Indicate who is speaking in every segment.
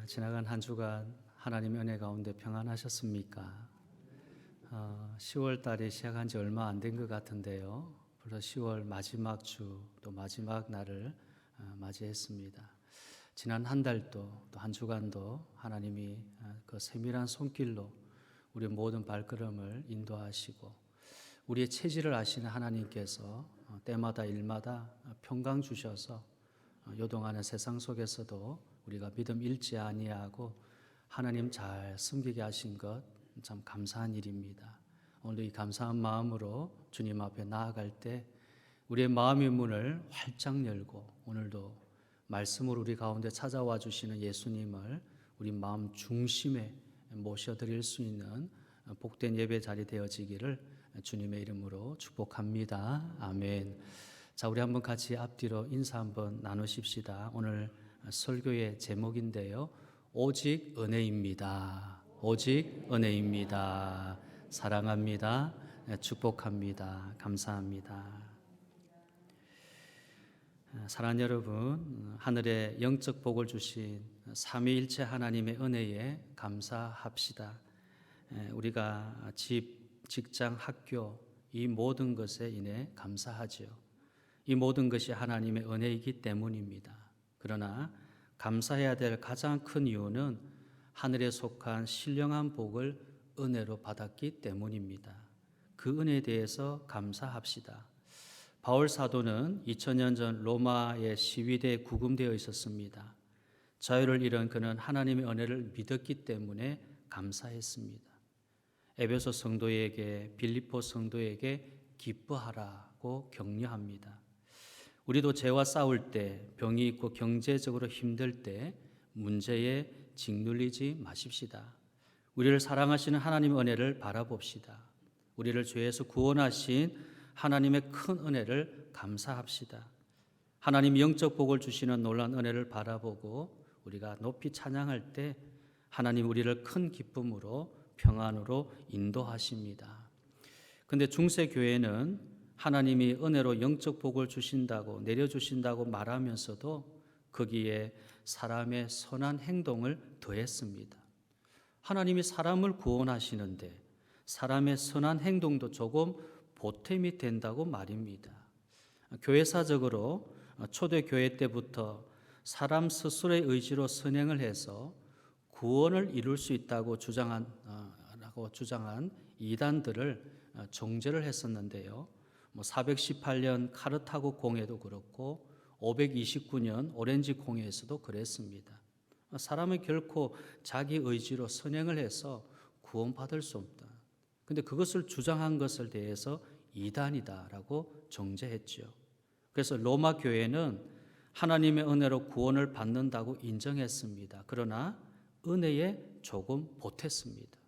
Speaker 1: 지나간 한 주간 하나님의 은혜 가운데 평안하셨습니까? 10월 달이 시작한 지 얼마 안 된 것 같은데요. 벌써 10월 마지막 주, 또 마지막 날을 맞이했습니다. 지난 한 달도 또 한 주간도 하나님이 그 세밀한 손길로 우리 모든 발걸음을 인도하시고 우리의 체질을 아시는 하나님께서 때마다 일마다 평강 주셔서 요동하는 세상 속에서도 우리가 믿음 잃지 아니하고 하나님 잘 섬기게 하신 것 참 감사한 일입니다. 오늘도 이 감사한 마음으로 주님 앞에 나아갈 때 우리의 마음의 문을 활짝 열고 오늘도 말씀으로 우리 가운데 찾아와 주시는 예수님을 우리 마음 중심에 모셔드릴 수 있는 복된 예배 자리 되어지기를 주님의 이름으로 축복합니다. 아멘. 자, 우리 한번 같이 앞뒤로 인사 한번 나누십시다. 오늘 설교의 제목인데요. 오직 은혜입니다. 오직 은혜입니다. 사랑합니다. 축복합니다. 감사합니다. 사랑하는 여러분, 하늘에 영적 복을 주신 삼위일체 하나님의 은혜에 감사합시다. 우리가 집, 직장, 학교 이 모든 것에 인해 감사하지요. 이 모든 것이 하나님의 은혜이기 때문입니다. 그러나 감사해야 될 가장 큰 이유는 하늘에 속한 신령한 복을 은혜로 받았기 때문입니다. 그 은혜에 대해서 감사합시다. 바울 사도는 2000년 전 로마의 시위대에 구금되어 있었습니다. 자유를 잃은 그는 하나님의 은혜를 믿었기 때문에 감사했습니다. 에베소 성도에게, 빌립보 성도에게 기뻐하라고 격려합니다. 우리도 죄와 싸울 때, 병이 있고 경제적으로 힘들 때 문제에 짓눌리지 마십시다. 우리를 사랑하시는 하나님의 은혜를 바라봅시다. 우리를 죄에서 구원하신 하나님의 큰 은혜를 감사합시다. 하나님 영적 복을 주시는 놀라운 은혜를 바라보고 우리가 높이 찬양할 때 하나님 우리를 큰 기쁨으로 평안으로 인도하십니다. 그런데 중세 교회는 하나님이 은혜로 영적 복을 주신다고 내려주신다고 말하면서도 거기에 사람의 선한 행동을 더했습니다. 하나님이 사람을 구원하시는데 사람의 선한 행동도 조금 보탬이 된다고 말입니다. 교회사적으로 초대교회 때부터 사람 스스로의 의지로 선행을 해서 구원을 이룰 수 있다고 주장한 이단들을 정죄를 했었는데요. 418년 카르타고 공회도 그렇고 529년 오렌지 공회에서도 그랬습니다. 사람은 결코 자기 의지로 선행을 해서 구원받을 수 없다. 그런데 그것을 주장한 것을 대해서 이단이다라고 정죄했죠. 그래서 로마 교회는 하나님의 은혜로 구원을 받는다고 인정했습니다. 그러나 은혜에 조금 보탰습니다.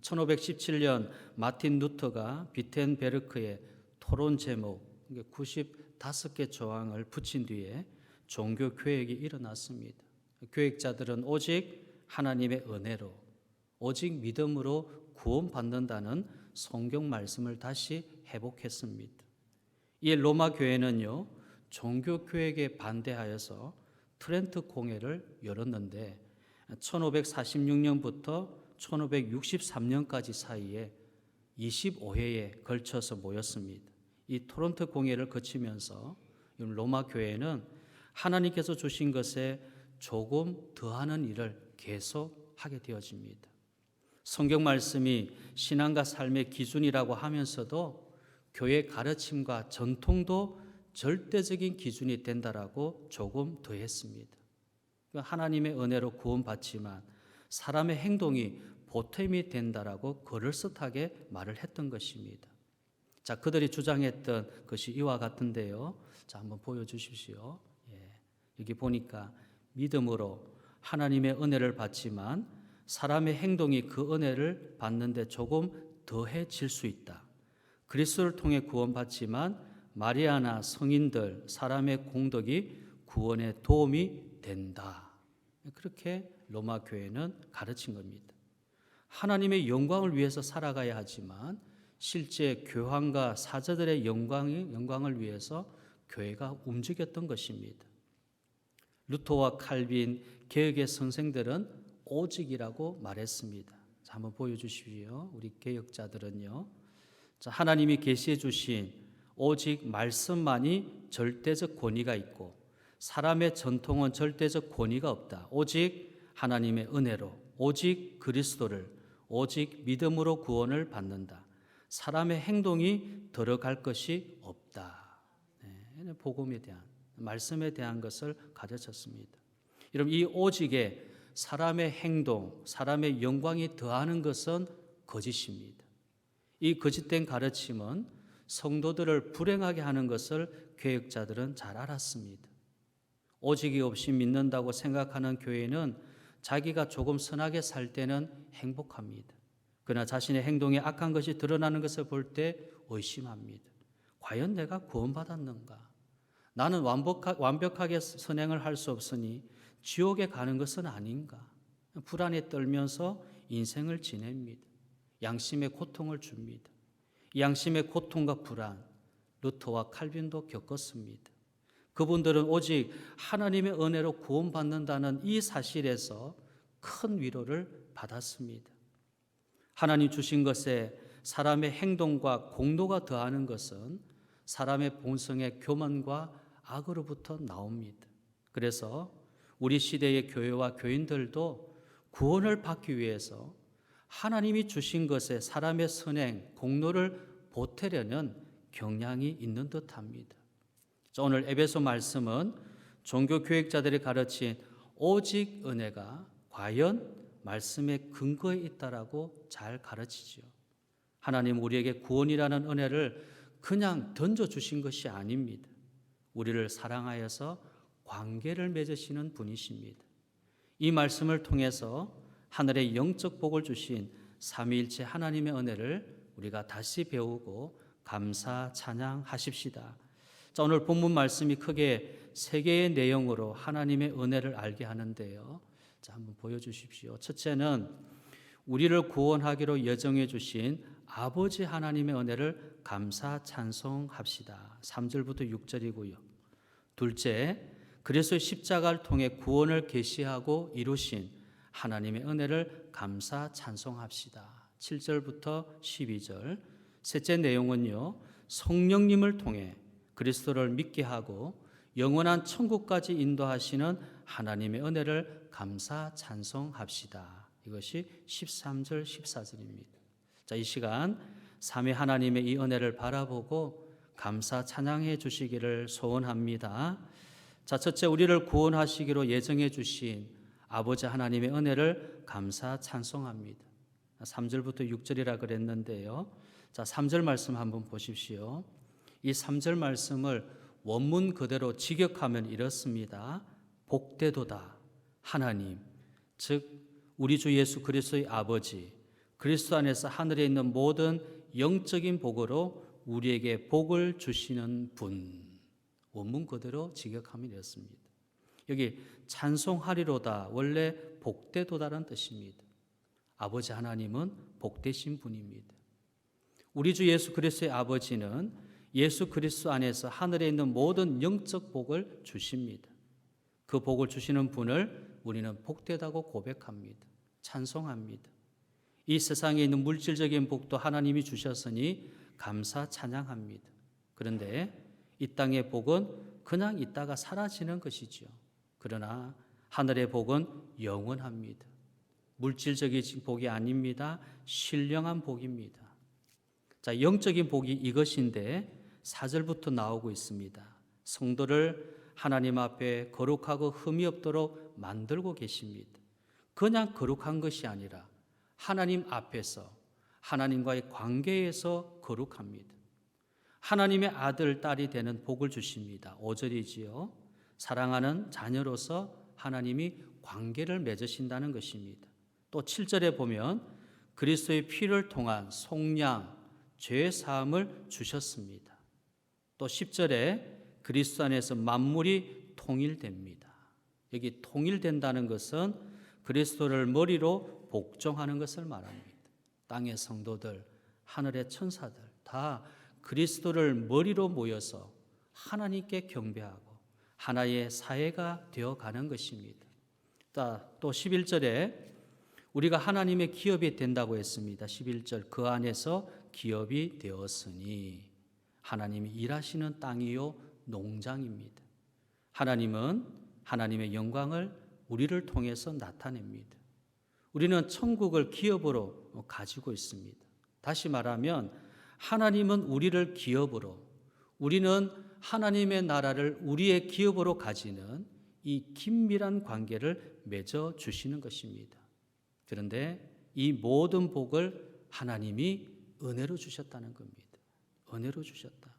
Speaker 1: 1517년 마틴 루터가 비텐베르크의 토론 제목 95개 조항을 붙인 뒤에 종교 개혁이 일어났습니다. 교획자들은 오직 하나님의 은혜로, 오직 믿음으로 구원받는다는 성경 말씀을 다시 회복했습니다. 이에 로마 교회는요, 종교 개혁에 반대하여서 트렌트 공회를 열었는데 1546년부터 1563년까지 사이에 25회에 걸쳐서 모였습니다. 이 토론토 공회를 거치면서 로마 교회는 하나님께서 주신 것에 조금 더하는 일을 계속하게 되어집니다. 성경 말씀이 신앙과 삶의 기준이라고 하면서도 교회 가르침과 전통도 절대적인 기준이 된다라고 조금 더했습니다. 하나님의 은혜로 구원받지만 사람의 행동이 보탬이 된다라고 그럴듯하게 말을 했던 것입니다. 자, 그들이 주장했던 것이 이와 같은데요. 자, 한번 보여주십시오. 여기 보니까 믿음으로 하나님의 은혜를 받지만 사람의 행동이 그 은혜를 받는데 조금 더해질 수 있다. 그리스도를 통해 구원받지만 마리아나 성인들, 사람의 공덕이 구원에 도움이 된다. 그렇게 로마 교회는 가르친 겁니다. 하나님의 영광을 위해서 살아가야 하지만 실제 교황과 사제들의 영광을 위해서 교회가 움직였던 것입니다. 루터와 칼빈 개혁의 선생들은 오직이라고 말했습니다. 자, 한번 보여주십시오. 우리 개혁자들은요. 자, 하나님이 계시해 주신 오직 말씀만이 절대적 권위가 있고 사람의 전통은 절대적 권위가 없다. 오직 하나님의 은혜로, 오직 그리스도를, 오직 믿음으로 구원을 받는다. 사람의 행동이 들어갈 것이 없다. 네, 복음에 대한, 말씀에 대한 것을 가르쳤습니다. 여러분, 이 오직에 사람의 행동, 사람의 영광이 더하는 것은 거짓입니다. 이 거짓된 가르침은 성도들을 불행하게 하는 것을 개혁자들은 잘 알았습니다. 오직이 없이 믿는다고 생각하는 교회는 자기가 조금 선하게 살 때는 행복합니다. 그러나 자신의 행동에 악한 것이 드러나는 것을 볼 때 의심합니다. 과연 내가 구원받았는가? 나는 완벽하게 선행을 할 수 없으니 지옥에 가는 것은 아닌가? 불안에 떨면서 인생을 지냅니다. 양심의 고통을 줍니다. 양심의 고통과 불안, 루터와 칼빈도 겪었습니다. 그분들은 오직 하나님의 은혜로 구원받는다는 이 사실에서 큰 위로를 받았습니다. 하나님 주신 것에 사람의 행동과 공로가 더하는 것은 사람의 본성의 교만과 악으로부터 나옵니다. 그래서 우리 시대의 교회와 교인들도 구원을 받기 위해서 하나님이 주신 것에 사람의 선행, 공로를 보태려는 경향이 있는 듯합니다. 오늘 에베소 말씀은 종교 교육자들이 가르친 오직 은혜가 과연 말씀의 근거에 있다라고 잘 가르치죠. 하나님 우리에게 구원이라는 은혜를 그냥 던져주신 것이 아닙니다. 우리를 사랑하여서 관계를 맺으시는 분이십니다. 이 말씀을 통해서 하늘의 영적 복을 주신 삼위일체 하나님의 은혜를 우리가 다시 배우고 감사 찬양하십시다. 자, 오늘 본문 말씀이 크게 세 개의 내용으로 하나님의 은혜를 알게 하는데요. 자, 한번 보여주십시오. 첫째는 우리를 구원하기로 예정해 주신 아버지 하나님의 은혜를 감사 찬송합시다. 3절부터 6절이고요. 둘째, 그리스도의 십자가를 통해 구원을 계시하고 이루신 하나님의 은혜를 감사 찬송합시다. 7절부터 12절. 셋째 내용은요, 성령님을 통해 그리스도를 믿게 하고 영원한 천국까지 인도하시는 하나님의 은혜를 감사 찬송합시다. 이것이 13절, 14절입니다. 자, 이 시간 삼위 하나님의 이 은혜를 바라보고 감사 찬양해 주시기를 소원합니다. 자, 첫째, 우리를 구원하시기로 예정해 주신 아버지 하나님의 은혜를 감사 찬송합니다. 3절부터 6절이라 그랬는데요. 자, 3절 말씀 한번 보십시오. 이 3절 말씀을 원문 그대로 직역하면 이렇습니다. 복되도다 하나님, 즉 우리 주 예수 그리스도의 아버지, 그리스도 안에서 하늘에 있는 모든 영적인 복으로 우리에게 복을 주시는 분. 원문 그대로 직역하면 이렇습니다. 여기 찬송하리로다, 원래 복되도다라는 뜻입니다. 아버지 하나님은 복되신 분입니다. 우리 주 예수 그리스도의 아버지는 예수 그리스도 안에서 하늘에 있는 모든 영적 복을 주십니다. 그 복을 주시는 분을 우리는 복되다고 고백합니다. 찬송합니다. 이 세상에 있는 물질적인 복도 하나님이 주셨으니 감사 찬양합니다. 그런데 이 땅의 복은 그냥 있다가 사라지는 것이죠. 그러나 하늘의 복은 영원합니다. 물질적인 복이 아닙니다. 신령한 복입니다. 자, 영적인 복이 이것인데 4절부터 나오고 있습니다. 성도를 하나님 앞에 거룩하고 흠이 없도록 만들고 계십니다. 그냥 거룩한 것이 아니라 하나님 앞에서 하나님과의 관계에서 거룩합니다. 하나님의 아들, 딸이 되는 복을 주십니다. 5절이지요. 사랑하는 자녀로서 하나님이 관계를 맺으신다는 것입니다. 또 7절에 보면 그리스도의 피를 통한 속량, 죄 사함을 주셨습니다. 또 10절에 그리스도 안에서 만물이 통일됩니다. 여기 통일된다는 것은 그리스도를 머리로 복종하는 것을 말합니다. 땅의 성도들, 하늘의 천사들 다 그리스도를 머리로 모여서 하나님께 경배하고 하나의 사회가 되어가는 것입니다. 또 11절에 우리가 하나님의 기업이 된다고 했습니다. 11절 그 안에서 기업이 되었으니 하나님이 일하시는 땅이요 농장입니다. 하나님은 하나님의 영광을 우리를 통해서 나타냅니다. 우리는 천국을 기업으로 가지고 있습니다. 다시 말하면 하나님은 우리를 기업으로, 우리는 하나님의 나라를 우리의 기업으로 가지는 이 긴밀한 관계를 맺어 주시는 것입니다. 그런데 이 모든 복을 하나님이 은혜로 주셨다는 겁니다. 은혜로 주셨다.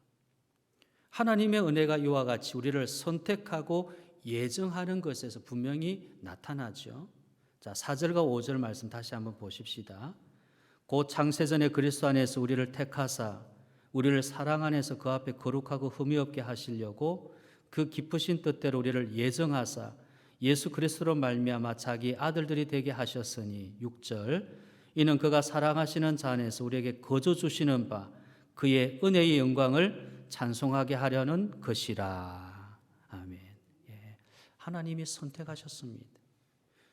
Speaker 1: 하나님의 은혜가 이와 같이 우리를 선택하고 예정하는 것에서 분명히 나타나죠. 자, 4절과 5절 말씀 다시 한번 보십시다. 곧 창세전에 그리스도 안에서 우리를 택하사 우리를 사랑 안에서 그 앞에 거룩하고 흠이 없게 하시려고 그 기쁘신 뜻대로 우리를 예정하사 예수 그리스도로 말미암아 자기 아들들이 되게 하셨으니 6절 이는 그가 사랑하시는 자 안에서 우리에게 거저 주시는 바 그의 은혜의 영광을 찬송하게 하려는 것이라. 아멘. 예. 하나님이 선택하셨습니다.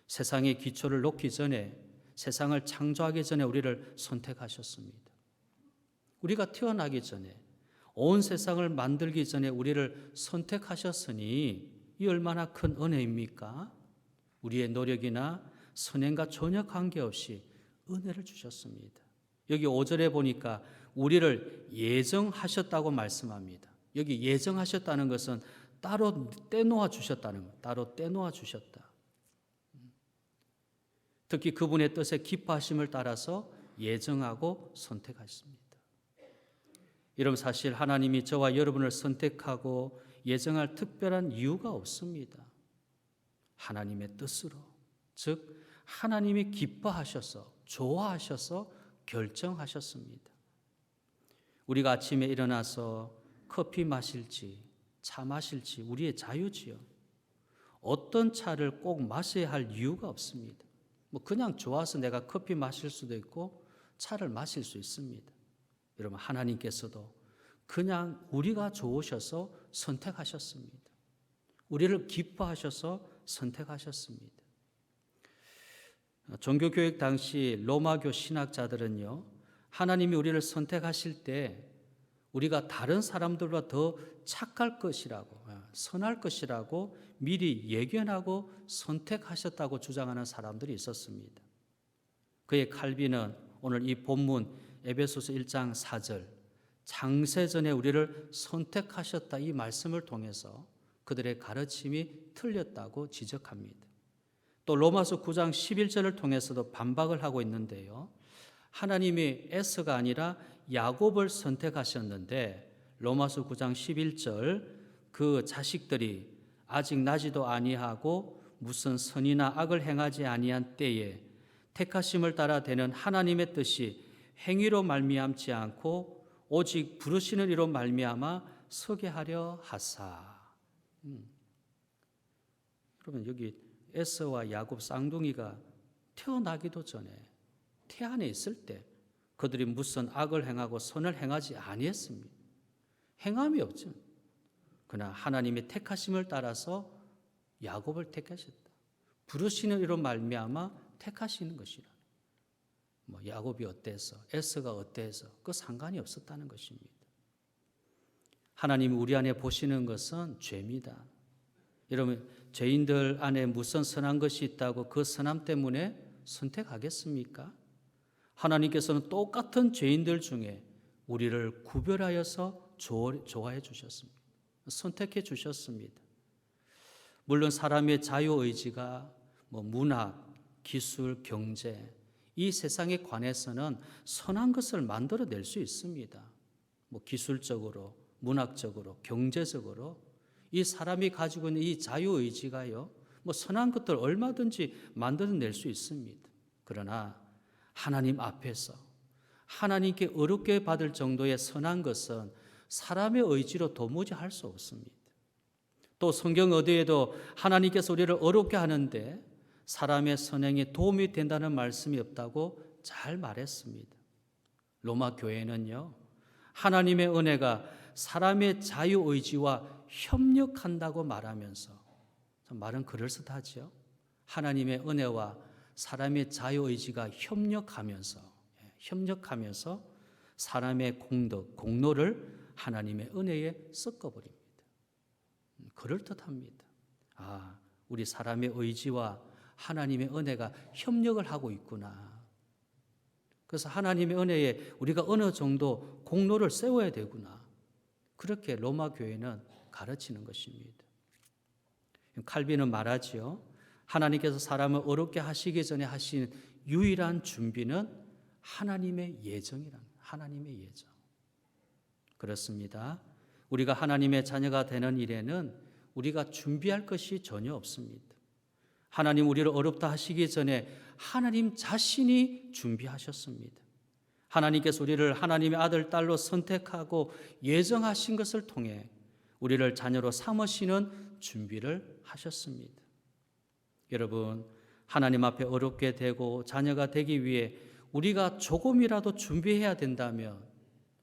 Speaker 1: 세상의 기초를 놓기 전에, 세상을 창조하기 전에 우리를 선택하셨습니다. 우리가 태어나기 전에, 온 세상을 만들기 전에 우리를 선택하셨으니 이 얼마나 큰 은혜입니까? 우리의 노력이나 선행과 전혀 관계없이 은혜를 주셨습니다. 여기 5절에 보니까 우리를 예정하셨다고 말씀합니다. 여기 예정하셨다는 것은 따로 떼놓아 주셨다는 것, 따로 떼놓아 주셨다. 특히 그분의 뜻에 기뻐하심을 따라서 예정하고 선택하셨습니다. 여러분, 사실 하나님이 저와 여러분을 선택하고 예정할 특별한 이유가 없습니다. 하나님의 뜻으로, 즉 하나님이 기뻐하셔서, 좋아하셔서 결정하셨습니다. 우리가 아침에 일어나서 커피 마실지 차 마실지 우리의 자유지요. 어떤 차를 꼭 마셔야 할 이유가 없습니다. 그냥 좋아서 내가 커피 마실 수도 있고 차를 마실 수 있습니다. 여러분, 하나님께서도 그냥 우리가 좋으셔서 선택하셨습니다. 우리를 기뻐하셔서 선택하셨습니다. 종교교육 당시 로마교 신학자들은요, 하나님이 우리를 선택하실 때 우리가 다른 사람들보다 더 착할 것이라고, 선할 것이라고 미리 예견하고 선택하셨다고 주장하는 사람들이 있었습니다. 그의 칼빈은 오늘 이 본문 에베소서 1장 4절 창세전에 우리를 선택하셨다 이 말씀을 통해서 그들의 가르침이 틀렸다고 지적합니다. 또 로마서 9장 11절을 통해서도 반박을 하고 있는데요. 하나님이 에서가 아니라 야곱을 선택하셨는데 로마서 9장 11절 그 자식들이 아직 나지도 아니하고 무슨 선이나 악을 행하지 아니한 때에 택하심을 따라 되는 하나님의 뜻이 행위로 말미암지 않고 오직 부르시는 이로 말미암아 서게 하려 하사. 여러분, 여기 에서와 야곱 쌍둥이가 태어나기도 전에 태 안에 있을 때 그들이 무슨 악을 행하고 선을 행하지 아니했습니다. 행함이 없죠. 그러나 하나님의 택하심을 따라서 야곱을 택하셨다. 부르시는 이로 말미암아 택하시는 것이라. 야곱이 어때서, 에서가 어때서 그 상관이 없었다는 것입니다. 하나님이 우리 안에 보시는 것은 죄입니다. 여러분, 죄인들 안에 무슨 선한 것이 있다고 그 선함 때문에 선택하겠습니까? 하나님께서는 똑같은 죄인들 중에 우리를 구별하여서 좋아해 주셨습니다. 선택해 주셨습니다. 물론 사람의 자유의지가 문학, 기술, 경제 이 세상에 관해서는 선한 것을 만들어낼 수 있습니다. 기술적으로, 문학적으로, 경제적으로 이 사람이 가지고 있는 이 자유의지가요, 선한 것들 얼마든지 만들어낼 수 있습니다. 그러나 하나님 앞에서 하나님께 어렵게 받을 정도의 선한 것은 사람의 의지로 도무지 할 수 없습니다. 또 성경 어디에도 하나님께서 우리를 어렵게 하는데 사람의 선행에 도움이 된다는 말씀이 없다고 잘 말했습니다. 로마 교회는요, 하나님의 은혜가 사람의 자유의지와 협력한다고 말하면서, 말은 그럴듯하죠. 하나님의 은혜와 사람의 자유의지가 협력하면서 사람의 공로를 하나님의 은혜에 섞어버립니다. 그럴듯합니다. 우리 사람의 의지와 하나님의 은혜가 협력을 하고 있구나. 그래서 하나님의 은혜에 우리가 어느 정도 공로를 세워야 되구나. 그렇게 로마 교회는 가르치는 것입니다. 칼빈은 말하지요. 하나님께서 사람을 어렵게 하시기 전에 하신 유일한 준비는 하나님의 하나님의 예정. 그렇습니다. 우리가 하나님의 자녀가 되는 일에는 우리가 준비할 것이 전혀 없습니다. 하나님 우리를 어렵다 하시기 전에 하나님 자신이 준비하셨습니다. 하나님께서 우리를 하나님의 아들, 딸로 선택하고 예정하신 것을 통해 우리를 자녀로 삼으시는 준비를 하셨습니다. 여러분, 하나님 앞에 어렵게 되고 자녀가 되기 위해 우리가 조금이라도 준비해야 된다면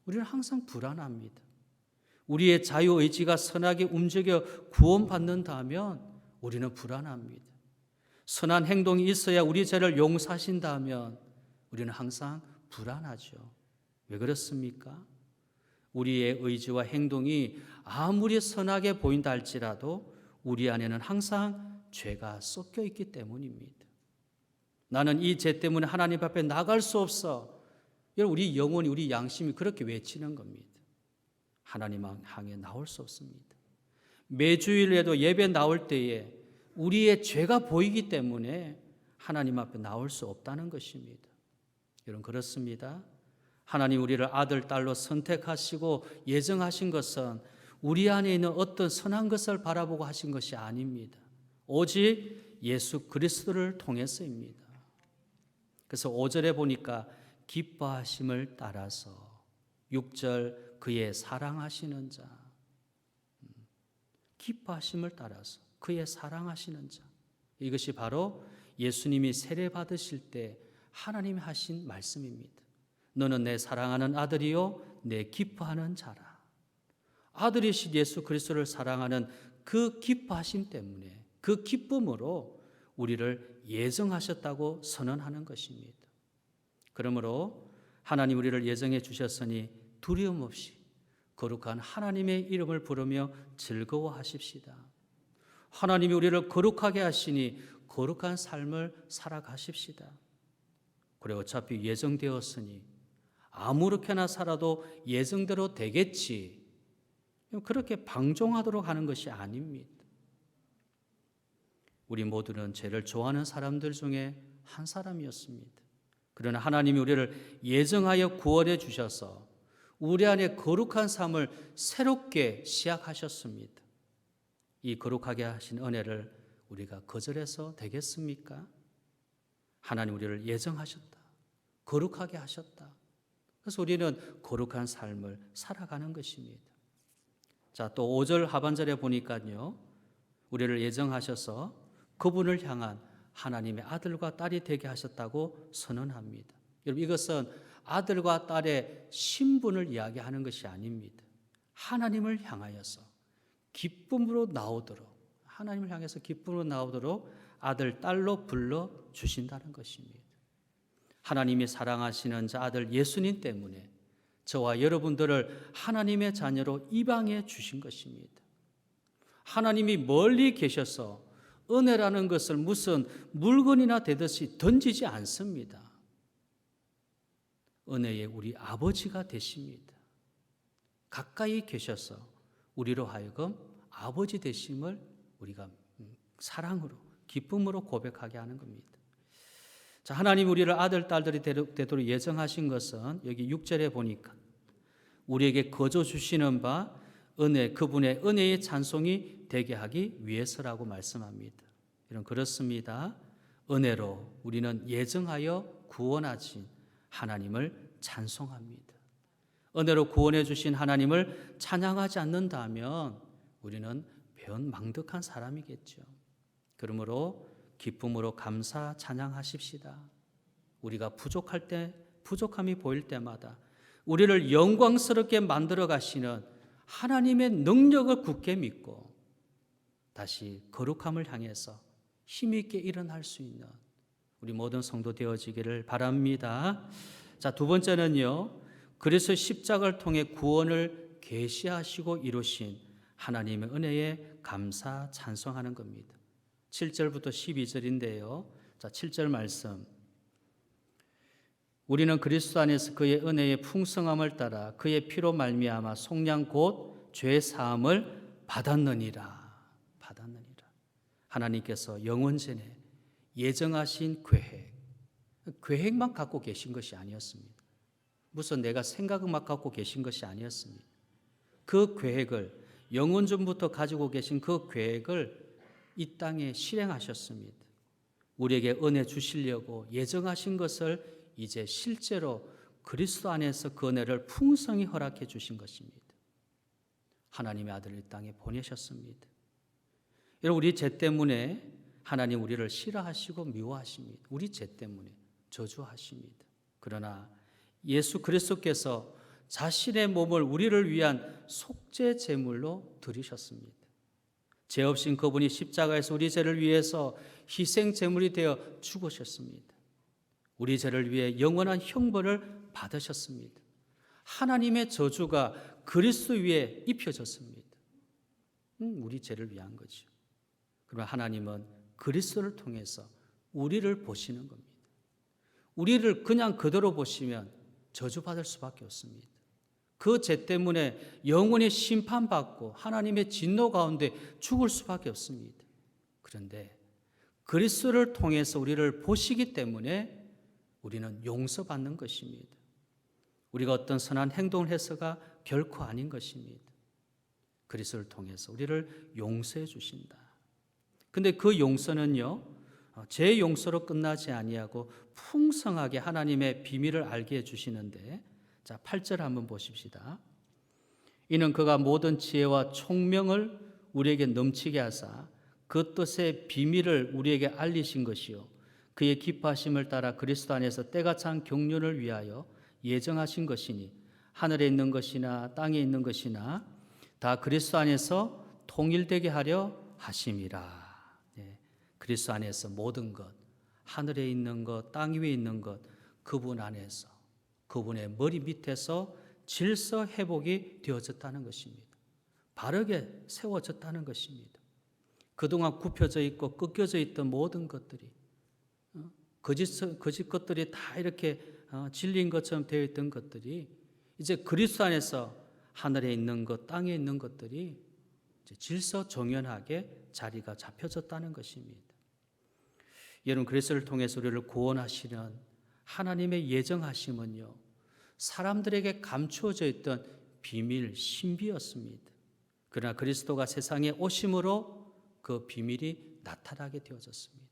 Speaker 1: 우리는 항상 불안합니다. 우리의 자유의지가 선하게 움직여 구원받는다면 우리는 불안합니다. 선한 행동이 있어야 우리 죄를 용서하신다면 우리는 항상 불안하죠. 왜 그렇습니까? 우리의 의지와 행동이 아무리 선하게 보인다 할지라도 우리 안에는 항상 죄가 섞여 있기 때문입니다. 나는 이 죄 때문에 하나님 앞에 나갈 수 없어. 우리 영혼이, 우리 양심이 그렇게 외치는 겁니다. 하나님 향해 나올 수 없습니다. 매주일에도 예배 나올 때에 우리의 죄가 보이기 때문에 하나님 앞에 나올 수 없다는 것입니다. 여러분, 그렇습니다. 하나님 우리를 아들, 딸로 선택하시고 예정하신 것은 우리 안에 있는 어떤 선한 것을 바라보고 하신 것이 아닙니다. 오직 예수 그리스도를 통해서입니다. 그래서 5절에 보니까 기뻐하심을 따라서 6절 그의 사랑하시는 자, 기뻐하심을 따라서 그의 사랑하시는 자, 이것이 바로 예수님이 세례 받으실 때 하나님이 하신 말씀입니다. 너는 내 사랑하는 아들이요 내 기뻐하는 자라. 아들이신 예수 그리스도를 사랑하는 그 기뻐하심 때문에, 그 기쁨으로 우리를 예정하셨다고 선언하는 것입니다. 그러므로 하나님 우리를 예정해 주셨으니 두려움 없이 거룩한 하나님의 이름을 부르며 즐거워하십시다. 하나님이 우리를 거룩하게 하시니 거룩한 삶을 살아가십시다. 그리고 어차피 예정되었으니 아무렇게나 살아도 예정대로 되겠지, 그렇게 방종하도록 하는 것이 아닙니다. 우리 모두는 죄를 좋아하는 사람들 중에 한 사람이었습니다. 그러나 하나님이 우리를 예정하여 구원해 주셔서 우리 안에 거룩한 삶을 새롭게 시작하셨습니다. 이 거룩하게 하신 은혜를 우리가 거절해서 되겠습니까? 하나님 우리를 예정하셨다. 거룩하게 하셨다. 그래서 우리는 거룩한 삶을 살아가는 것입니다. 자, 또 5절 하반절에 보니까요, 우리를 예정하셔서 그분을 향한 하나님의 아들과 딸이 되게 하셨다고 선언합니다. 여러분, 이것은 아들과 딸의 신분을 이야기하는 것이 아닙니다. 하나님을 향하여서 기쁨으로 나오도록, 하나님을 향해서 기쁨으로 나오도록 아들, 딸로 불러주신다는 것입니다. 하나님이 사랑하시는 자 아들 예수님 때문에 저와 여러분들을 하나님의 자녀로 입양해 주신 것입니다. 하나님이 멀리 계셔서 은혜라는 것을 무슨 물건이나 되듯이 던지지 않습니다. 은혜의 우리 아버지가 되십니다. 가까이 계셔서 우리로 하여금 아버지 되심을 우리가 사랑으로, 기쁨으로 고백하게 하는 겁니다. 자, 하나님 우리를 아들, 딸들이 되도록 예정하신 것은 여기 6절에 보니까 우리에게 거저 주시는 바 은혜, 그분의 은혜의 찬송이 되게 하기 위해서라고 말씀합니다. 이런 그렇습니다. 은혜로 우리는 예정하여 구원하신 하나님을 찬송합니다. 은혜로 구원해 주신 하나님을 찬양하지 않는다면 우리는 배은망덕한 사람이겠죠. 그러므로 기쁨으로 감사 찬양하십시다. 우리가 부족할 때, 부족함이 보일 때마다 우리를 영광스럽게 만들어 가시는 하나님의 능력을 굳게 믿고 다시 거룩함을 향해서 힘있게 일어날 수 있는 우리 모든 성도 되어지기를 바랍니다. 자, 두 번째는요, 그래서 십자가를 통해 구원을 계시하시고 이루신 하나님의 은혜에 감사 찬송하는 겁니다. 7절부터 12절인데요. 자, 7절 말씀. 우리는 그리스도 안에서 그의 은혜의 풍성함을 따라 그의 피로 말미암아 속량 곧 죄 사함을 받았느니라. 하나님께서 영원전에 예정하신 계획만 갖고 계신 것이 아니었습니다. 무슨 내가 생각만 갖고 계신 것이 아니었습니다. 그 계획을 영원전부터 가지고 계신 그 계획을 이 땅에 실행하셨습니다. 우리에게 은혜 주시려고 예정하신 것을 이제 실제로 그리스도 안에서 그 은혜를 풍성히 허락해 주신 것입니다. 하나님의 아들을 이 땅에 보내셨습니다. 여러분, 우리 죄 때문에 하나님 우리를 싫어하시고 미워하십니다. 우리 죄 때문에 저주하십니다. 그러나 예수 그리스도께서 자신의 몸을 우리를 위한 속죄 제물로 드리셨습니다. 죄 없인 그분이 십자가에서 우리 죄를 위해서 희생 제물이 되어 죽으셨습니다. 우리 죄를 위해 영원한 형벌을 받으셨습니다. 하나님의 저주가 그리스도 위에 입혀졌습니다. 우리 죄를 위한 거죠. 그러나 하나님은 그리스도를 통해서 우리를 보시는 겁니다. 우리를 그냥 그대로 보시면 저주받을 수밖에 없습니다. 그 죄 때문에 영원히 심판받고 하나님의 진노 가운데 죽을 수밖에 없습니다. 그런데 그리스도를 통해서 우리를 보시기 때문에 우리는 용서받는 것입니다. 우리가 어떤 선한 행동을 해서가 결코 아닌 것입니다. 그리스도를 통해서 우리를 용서해 주신다. 근데 그 용서는요, 제 용서로 끝나지 아니하고 풍성하게 하나님의 비밀을 알게 해주시는데, 자, 8절 한번 보십시다. 이는 그가 모든 지혜와 총명을 우리에게 넘치게 하사 그 뜻의 비밀을 우리에게 알리신 것이요 그의 기뻐하심을 따라 그리스도 안에서 때가 찬 경륜을 위하여 예정하신 것이니 하늘에 있는 것이나 땅에 있는 것이나 다 그리스도 안에서 통일되게 하려 하심이라. 그리스도 안에서 모든 것, 하늘에 있는 것, 땅 위에 있는 것, 그분 안에서, 그분의 머리 밑에서 질서 회복이 되어졌다는 것입니다. 바르게 세워졌다는 것입니다. 그동안 굽혀져 있고 꺾여져 있던 모든 것들이, 거짓 것들이 다 이렇게 진리인 것처럼 되어 있던 것들이 이제 그리스도 안에서 하늘에 있는 것, 땅에 있는 것들이 이제 질서 정연하게 자리가 잡혀졌다는 것입니다. 여러분, 그리스도를 통해서 우리를 구원하시는 하나님의 예정하심은요, 사람들에게 감추어져 있던 비밀, 신비였습니다. 그러나 그리스도가 세상에 오심으로 그 비밀이 나타나게 되어졌습니다.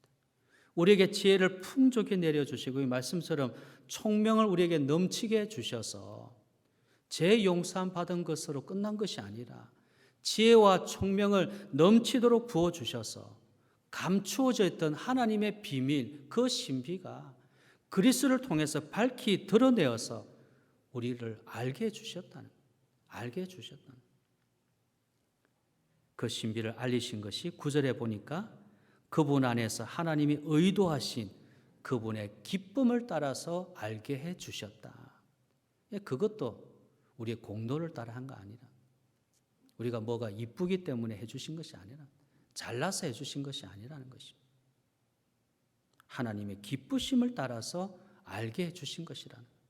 Speaker 1: 우리에게 지혜를 풍족히 내려주시고 이 말씀처럼 총명을 우리에게 넘치게 주셔서 죄 용서함 받은 것으로 끝난 것이 아니라 지혜와 총명을 넘치도록 부어주셔서 감추어져 있던 하나님의 비밀, 그 신비가 그리스도를 통해서 밝히 드러내어서 우리를 알게 해주셨다는, 그 신비를 알리신 것이 9절에 보니까 그분 안에서 하나님이 의도하신 그분의 기쁨을 따라서 알게 해주셨다. 그것도 우리의 공로를 따라 한 거 아니라, 우리가 뭐가 이쁘기 때문에 해주신 것이 아니라, 잘나서 해주신 것이 아니라는 것입니다. 하나님의 기쁘심을 따라서 알게 해주신 것이라는 거예요.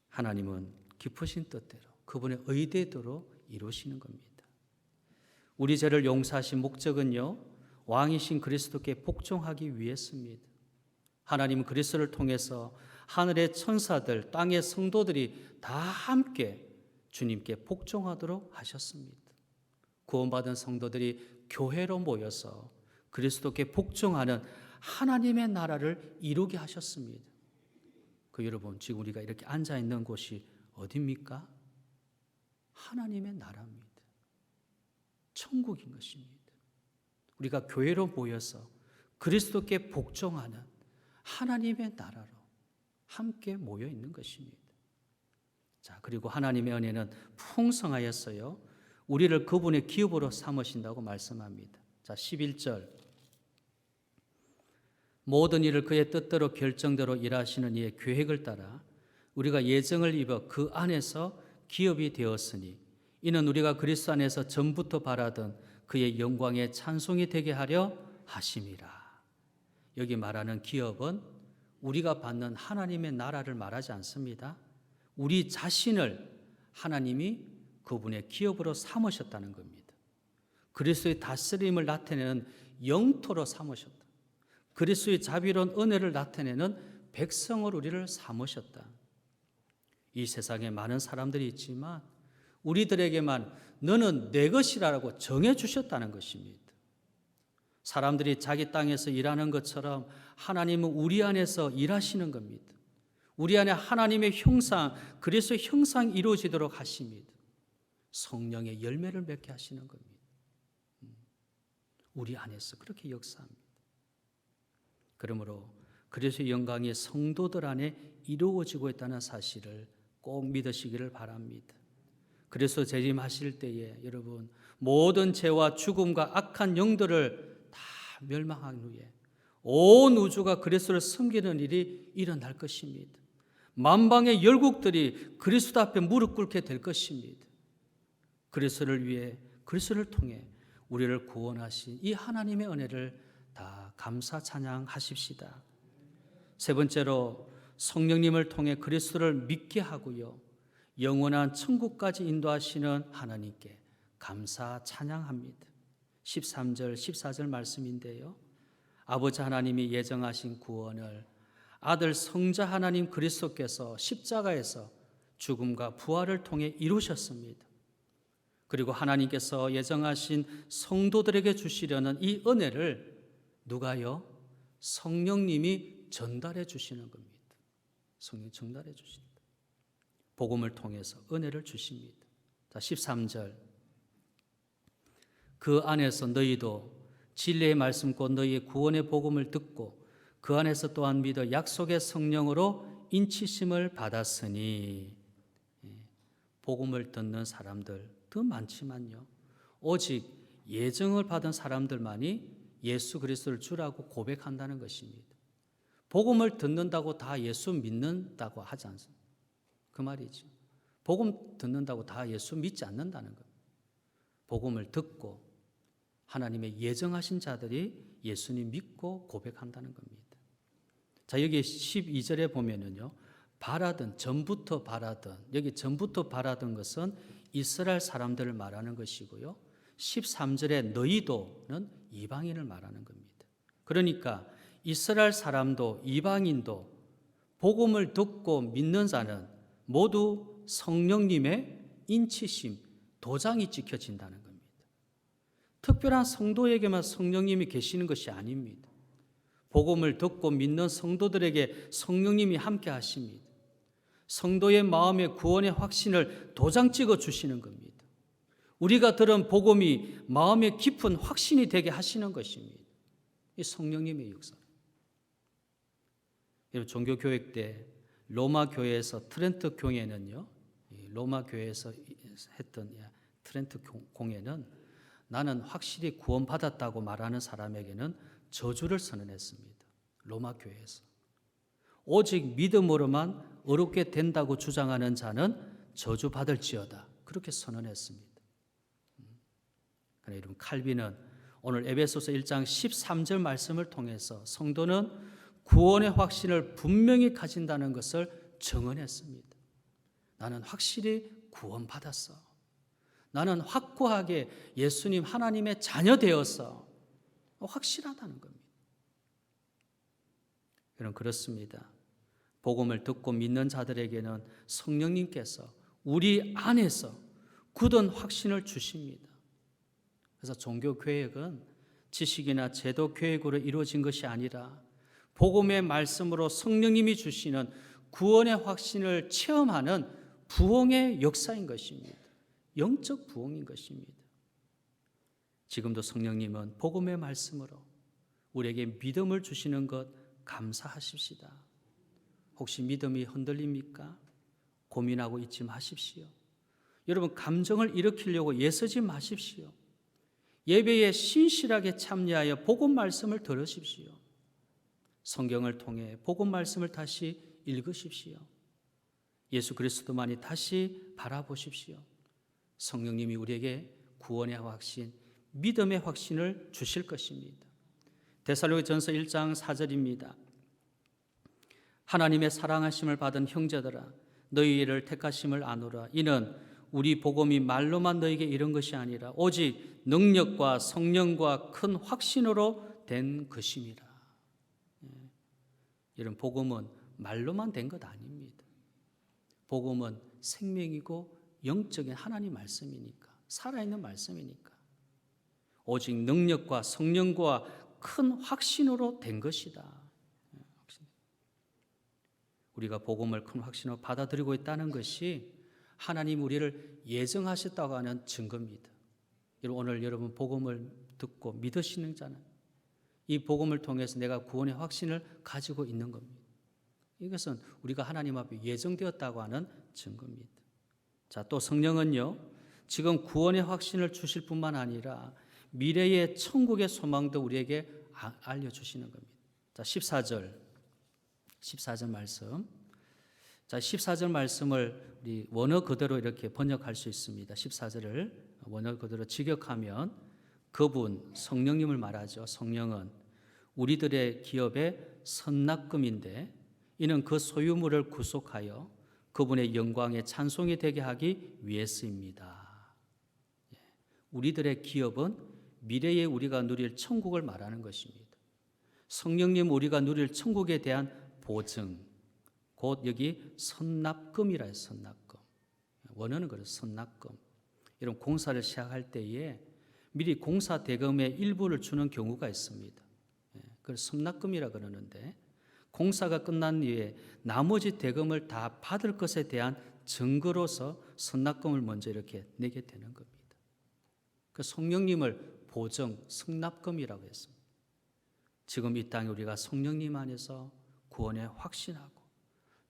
Speaker 1: 하나님은 기쁘신 뜻대로 그분의 의대대로 이루시는 겁니다. 우리 죄를 용서하신 목적은요, 왕이신 그리스도께 복종하기 위해서입니다. 하나님은 그리스도를 통해서 하늘의 천사들, 땅의 성도들이 다 함께 주님께 복종하도록 하셨습니다. 구원받은 성도들이 교회로 모여서 그리스도께 복종하는 하나님의 나라를 이루게 하셨습니다. 여러분, 지금 우리가 이렇게 앉아 있는 곳이 어디입니까? 하나님의 나라입니다. 천국인 것입니다. 우리가 교회로 모여서 그리스도께 복종하는 하나님의 나라로 함께 모여 있는 것입니다. 자, 그리고 하나님의 은혜는 풍성하였어요. 우리를 그분의 기업으로 삼으신다고 말씀합니다. 자, 11절. 모든 일을 그의 뜻대로 결정대로 일하시는 이의 계획을 따라 우리가 예정을 입어 그 안에서 기업이 되었으니 이는 우리가 그리스도 안에서 전부터 바라던 그의 영광의 찬송이 되게 하려 하심이라. 여기 말하는 기업은 우리가 받는 하나님의 나라를 말하지 않습니다. 우리 자신을 하나님이 그분의 기업으로 삼으셨다는 겁니다. 그리스도의 다스림을 나타내는 영토로 삼으셨다. 그리스도의 자비로운 은혜를 나타내는 백성으로 우리를 삼으셨다. 이 세상에 많은 사람들이 있지만 우리들에게만 너는 내 것이라고 정해주셨다는 것입니다. 사람들이 자기 땅에서 일하는 것처럼 하나님은 우리 안에서 일하시는 겁니다. 우리 안에 하나님의 형상, 그리스도의 형상이 이루어지도록 하십니다. 성령의 열매를 맺게 하시는 겁니다. 우리 안에서 그렇게 역사합니다. 그러므로 그리스도의 영광이 성도들 안에 이루어지고 있다는 사실을 꼭 믿으시기를 바랍니다. 그래서 재림하실 때에 여러분 모든 죄와 죽음과 악한 영들을 다 멸망한 후에 온 우주가 그리스도를 섬기는 일이 일어날 것입니다. 만방의 열국들이 그리스도 앞에 무릎 꿇게 될 것입니다. 그리스도를 위해 그리스도를 통해 우리를 구원하신 이 하나님의 은혜를 다 감사 찬양하십시다. 세 번째로 성령님을 통해 그리스도를 믿게 하고요, 영원한 천국까지 인도하시는 하나님께 감사 찬양합니다. 13절 14절 말씀인데요, 아버지 하나님이 예정하신 구원을 아들 성자 하나님 그리스도께서 십자가에서 죽음과 부활을 통해 이루셨습니다. 그리고 하나님께서 예정하신 성도들에게 주시려는 이 은혜를 누가요? 성령님이 전달해 주시는 겁니다. 성령이 전달해 주십니다. 복음을 통해서 은혜를 주십니다. 자, 13절. 그 안에서 너희도 진리의 말씀 곧 너희의 구원의 복음을 듣고 그 안에서 또한 믿어 약속의 성령으로 인치심을 받았으니. 복음을 듣는 사람들 더 많지만요, 오직 예정을 받은 사람들만이 예수 그리스도를 주라고 고백한다는 것입니다. 복음을 듣는다고 다 예수 믿는다고 하지 않습니다. 그 말이죠. 복음 듣는다고 다 예수 믿지 않는다는 것. 복음을 듣고 하나님의 예정하신 자들이 예수님 믿고 고백한다는 겁니다. 자, 여기 12절에 보면은요, 바라던, 전부터 바라던, 여기 전부터 바라던 것은 이스라엘 사람들을 말하는 것이고요, 13절에 너희도는 이방인을 말하는 겁니다. 그러니까 이스라엘 사람도 이방인도 복음을 듣고 믿는 자는 모두 성령님의 인치심, 도장이 찍혀진다는 겁니다. 특별한 성도에게만 성령님이 계시는 것이 아닙니다. 복음을 듣고 믿는 성도들에게 성령님이 함께 하십니다. 성도의 마음에 구원의 확신을 도장 찍어 주시는 겁니다. 우리가 들은 복음이 마음에 깊은 확신이 되게 하시는 것입니다. 이 성령님의 역사. 종교교육 때 로마 교회에서 트렌트 공회는요, 로마 교회에서 했던 트렌트 공회는 나는 확실히 구원받았다고 말하는 사람에게는 저주를 선언했습니다. 로마 교회에서. 오직 믿음으로만 의롭게 된다고 주장하는 자는 저주받을지어다. 그렇게 선언했습니다. 그러나 여러분, 칼빈은 오늘 에베소서 1장 13절 말씀을 통해서 성도는 구원의 확신을 분명히 가진다는 것을 증언했습니다. 나는 확실히 구원받았어. 나는 확고하게 예수님 하나님의 자녀 되었어. 확실하다는 겁니다. 여러분, 그렇습니다. 복음을 듣고 믿는 자들에게는 성령님께서 우리 안에서 굳은 확신을 주십니다. 그래서 종교 교육은 지식이나 제도 교육으로 이루어진 것이 아니라 복음의 말씀으로 성령님이 주시는 구원의 확신을 체험하는 부흥의 역사인 것입니다. 영적 부흥인 것입니다. 지금도 성령님은 복음의 말씀으로 우리에게 믿음을 주시는 것 감사하십시다. 혹시 믿음이 흔들립니까? 고민하고 있지 마십시오. 여러분, 감정을 일으키려고 애쓰지 마십시오. 예배에 신실하게 참여하여 복음 말씀을 들으십시오. 성경을 통해 복음 말씀을 다시 읽으십시오. 예수 그리스도만이 다시 바라보십시오. 성령님이 우리에게 구원의 확신, 믿음의 확신을 주실 것입니다. 데살로니가전서 1장 4절입니다. 하나님의 사랑하심을 받은 형제들아, 너희를 택하심을 아노라. 이는 우리 복음이 말로만 너에게 이른 것이 아니라 오직 능력과 성령과 큰 확신으로 된 것임이라. 이런 복음은 말로만 된 것 아닙니다. 복음은 생명이고 영적인 하나님 말씀이니까, 살아있는 말씀이니까 오직 능력과 성령과 큰 확신으로 된 것이다. 우리가 복음을 큰 확신으로 받아들이고 있다는 것이 하나님 우리를 예정하셨다고 하는 증거입니다. 오늘 여러분 복음을 듣고 믿으시는 자는 이 복음을 통해서 내가 구원의 확신을 가지고 있는 겁니다. 이것은 우리가 하나님 앞에 예정되었다고 하는 증거입니다. 자, 또 성령은요, 지금 구원의 확신을 주실 뿐만 아니라 미래의 천국의 소망도 우리에게 알려주시는 겁니다. 자, 14절 말씀. 자, 14절 말씀을 우리 원어 그대로 이렇게 번역할 수 있습니다. 14절을 원어 그대로 직역하면 그분, 성령님을 말하죠. 성령은 우리들의 기업의 선납금인데 이는 그 소유물을 구속하여 그분의 영광에 찬송이 되게 하기 위해서입니다. 우리들의 기업은 미래에 우리가 누릴 천국을 말하는 것입니다. 성령님 우리가 누릴 천국에 대한 보증, 곧 여기 선납금이라 해요. 선납금. 원어는 그래서 선납금. 이런 공사를 시작할 때에 미리 공사 대금의 일부를 주는 경우가 있습니다. 그걸 선납금이라 그러는데 공사가 끝난 뒤에 나머지 대금을 다 받을 것에 대한 증거로서 선납금을 먼저 이렇게 내게 되는 겁니다. 그 성령님을 보증, 선납금이라고 했습니다. 지금 이 땅에 우리가 성령님 안에서 구원에 확신하고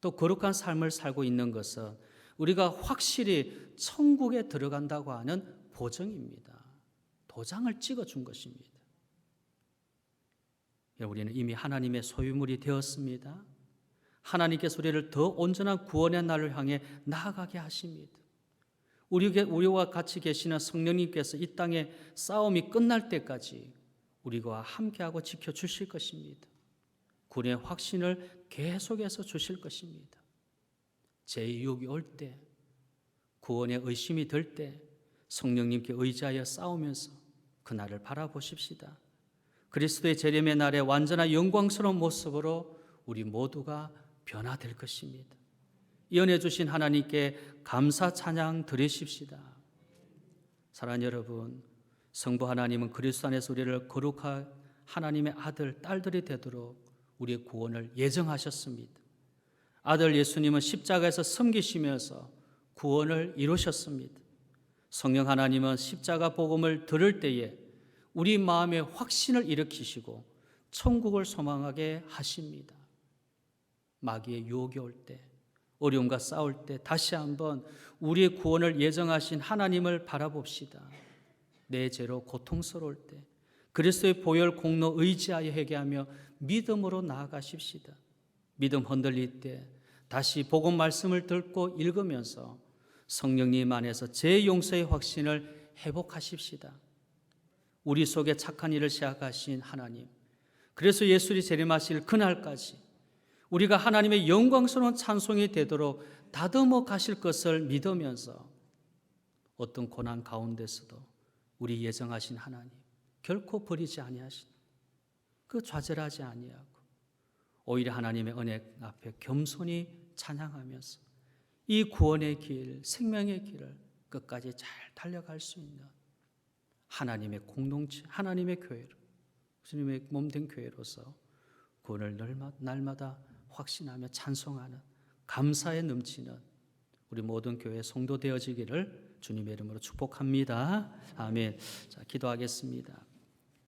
Speaker 1: 또 거룩한 삶을 살고 있는 것은 우리가 확실히 천국에 들어간다고 하는 보증입니다. 도장을 찍어준 것입니다. 우리는 이미 하나님의 소유물이 되었습니다. 하나님께서 우리를 더 온전한 구원의 날을 향해 나아가게 하십니다. 우리와 같이 계시는 성령님께서 이 땅에 싸움이 끝날 때까지 우리와 함께하고 지켜주실 것입니다. 구원의 확신을 계속해서 주실 것입니다. 제2유혹이 올 때, 구원의 의심이 들 때 성령님께 의지하여 싸우면서 그날을 바라보십시다. 그리스도의 재림의 날에 완전한 영광스러운 모습으로 우리 모두가 변화될 것입니다. 이 은혜 주신 하나님께 감사 찬양 드리십시다. 사랑하는 여러분, 성부 하나님은 그리스도 안에서 우리를 거룩한 하나님의 아들, 딸들이 되도록 우리의 구원을 예정하셨습니다. 아들 예수님은 십자가에서 섬기시면서 구원을 이루셨습니다. 성령 하나님은 십자가 복음을 들을 때에 우리 마음에 확신을 일으키시고 천국을 소망하게 하십니다. 마귀의 유혹이 올 때, 어려움과 싸울 때 다시 한번 우리의 구원을 예정하신 하나님을 바라봅시다. 내 죄로 고통스러울 때 그리스도의 보혈 공로 의지하여 회개하며 믿음으로 나아가십시다. 믿음 흔들릴 때 다시 복음 말씀을 듣고 읽으면서 성령님 안에서 제 용서의 확신을 회복하십시다. 우리 속에 착한 일을 시작하신 하나님, 그래서 예수를 재림하실 그날까지 우리가 하나님의 영광스러운 찬송이 되도록 다듬어 가실 것을 믿으면서 어떤 고난 가운데서도 우리 예정하신 하나님 결코 버리지 아니하신 그 좌절하지 아니하고 오히려 하나님의 은혜 앞에 겸손히 찬양하면서 이 구원의 길, 생명의 길을 끝까지 잘 달려갈 수 있는 하나님의 공동체, 하나님의 교회로, 주님의 몸된 교회로서 구원을 날마다 확신하며 찬송하는 감사에 넘치는 우리 모든 교회 성도 되어지기를 주님의 이름으로 축복합니다. 아멘. 자, 기도하겠습니다.